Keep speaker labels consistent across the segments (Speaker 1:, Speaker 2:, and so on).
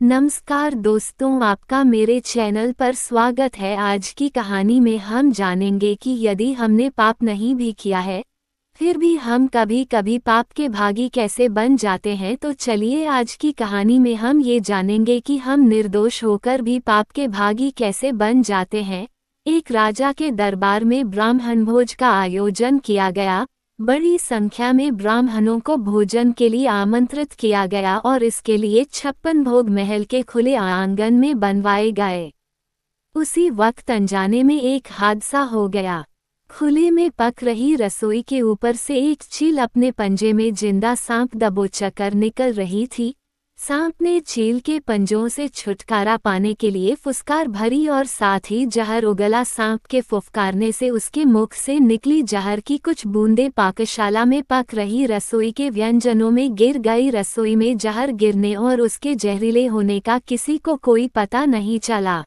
Speaker 1: नमस्कार दोस्तों, आपका मेरे चैनल पर स्वागत है। आज की कहानी में हम जानेंगे कि यदि हमने पाप नहीं भी किया है, फिर भी हम कभी कभी पाप के भागी कैसे बन जाते हैं। तो चलिए आज की कहानी में हम ये जानेंगे कि हम निर्दोष होकर भी पाप के भागी कैसे बन जाते हैं। एक राजा के दरबार में ब्राह्मण भोज का आयोजन किया गया। बड़ी संख्या में ब्राह्मणों को भोजन के लिए आमंत्रित किया गया और इसके लिए 56 भोग महल के खुले आंगन में बनवाए गए। उसी वक्त अनजाने में एक हादसा हो गया। खुले में पक रही रसोई के ऊपर से एक चील अपने पंजे में जिंदा सांप दबोचकर निकल रही थी। सांप ने चील के पंजों से छुटकारा पाने के लिए फुफकार भरी और साथ ही जहर उगला। सांप के फुफकारने से उसके मुख से निकली जहर की कुछ बूंदें पाकशाला में पक रही रसोई के व्यंजनों में गिर गई। रसोई में जहर गिरने और उसके जहरीले होने का किसी को कोई पता नहीं चला।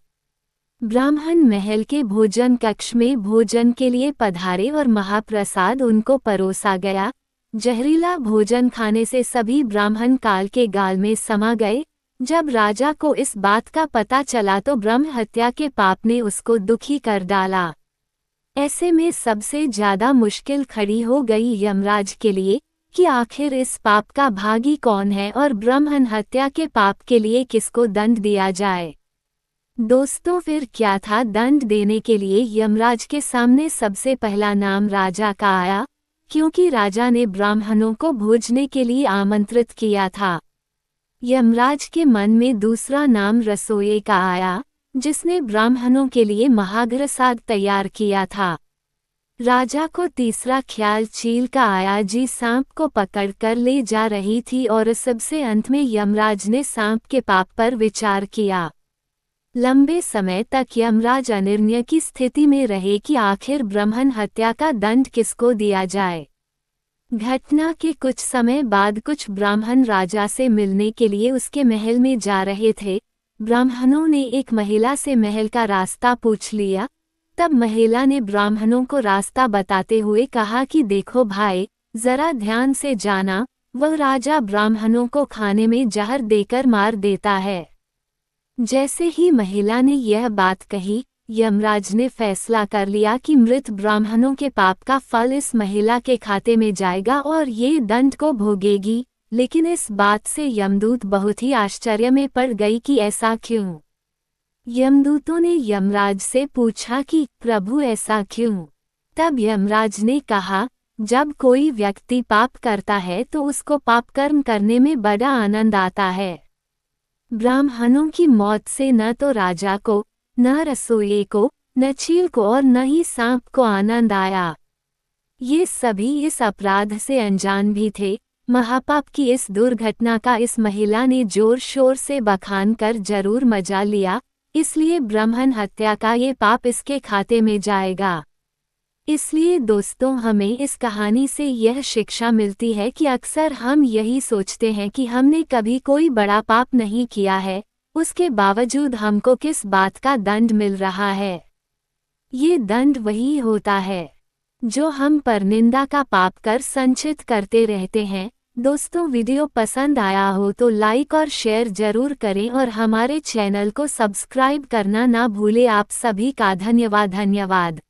Speaker 1: ब्राह्मण महल के भोजन कक्ष में भोजन के लिए पधारे और महाप्रसाद उनको परोसा गया। जहरीला भोजन खाने से सभी ब्राह्मण काल के गाल में समा गए। जब राजा को इस बात का पता चला तो ब्रह्म हत्या के पाप ने उसको दुखी कर डाला। ऐसे में सबसे ज्यादा मुश्किल खड़ी हो गई यमराज के लिए कि आखिर इस पाप का भागी कौन है और ब्राह्मण हत्या के पाप के लिए किसको दंड दिया जाए। दोस्तों, फिर क्या था? दंड देने के लिए यमराज के सामने सबसे पहला नाम राजा का आया, क्योंकि राजा ने ब्राह्मणों को भोजने के लिए आमंत्रित किया था। यमराज के मन में दूसरा नाम रसोइये का आया, जिसने ब्राह्मणों के लिए महाप्रसाद तैयार किया था। राजा को तीसरा ख्याल चील का आया, जी सांप को पकड़कर ले जा रही थी। और सबसे अंत में यमराज ने सांप के पाप पर विचार किया। लंबे समय तक यमराज अनिर्णय की स्थिति में रहे कि आखिर ब्राह्मण हत्या का दंड किसको दिया जाए। घटना के कुछ समय बाद कुछ ब्राह्मण राजा से मिलने के लिए उसके महल में जा रहे थे। ब्राह्मणों ने एक महिला से महल का रास्ता पूछ लिया। तब महिला ने ब्राह्मणों को रास्ता बताते हुए कहा कि देखो भाई, जरा ध्यान से जाना, वह राजा ब्राह्मणों को खाने में जहर देकर मार देता है। जैसे ही महिला ने यह बात कही, यमराज ने फैसला कर लिया कि मृत ब्राह्मणों के पाप का फल इस महिला के खाते में जाएगा और ये दंड को भोगेगी। लेकिन इस बात से यमदूत बहुत ही आश्चर्य में पड़ गई कि ऐसा क्यों। यमदूतों ने यमराज से पूछा कि प्रभु ऐसा क्यों। तब यमराज ने कहा, जब कोई व्यक्ति पाप करता है तो उसको पाप कर्म करने में बड़ा आनंद आता है। ब्राह्मणों की मौत से न तो राजा को, न रसोइये को, न चील को और न ही सांप को आनंद आया। ये सभी इस अपराध से अनजान भी थे। महापाप की इस दुर्घटना का इस महिला ने जोर शोर से बखान कर जरूर मजा लिया, इसलिए ब्राह्मण हत्या का ये पाप इसके खाते में जाएगा। इसलिए दोस्तों, हमें इस कहानी से यह शिक्षा मिलती है कि अक्सर हम यही सोचते हैं कि हमने कभी कोई बड़ा पाप नहीं किया है, उसके बावजूद हमको किस बात का दंड मिल रहा है। ये दंड वही होता है जो हम परनिंदा का पाप कर संचित करते रहते हैं। दोस्तों, वीडियो पसंद आया हो तो लाइक और शेयर जरूर करें और हमारे चैनल को सब्सक्राइब करना ना भूलें। आप सभी का धन्यवाद।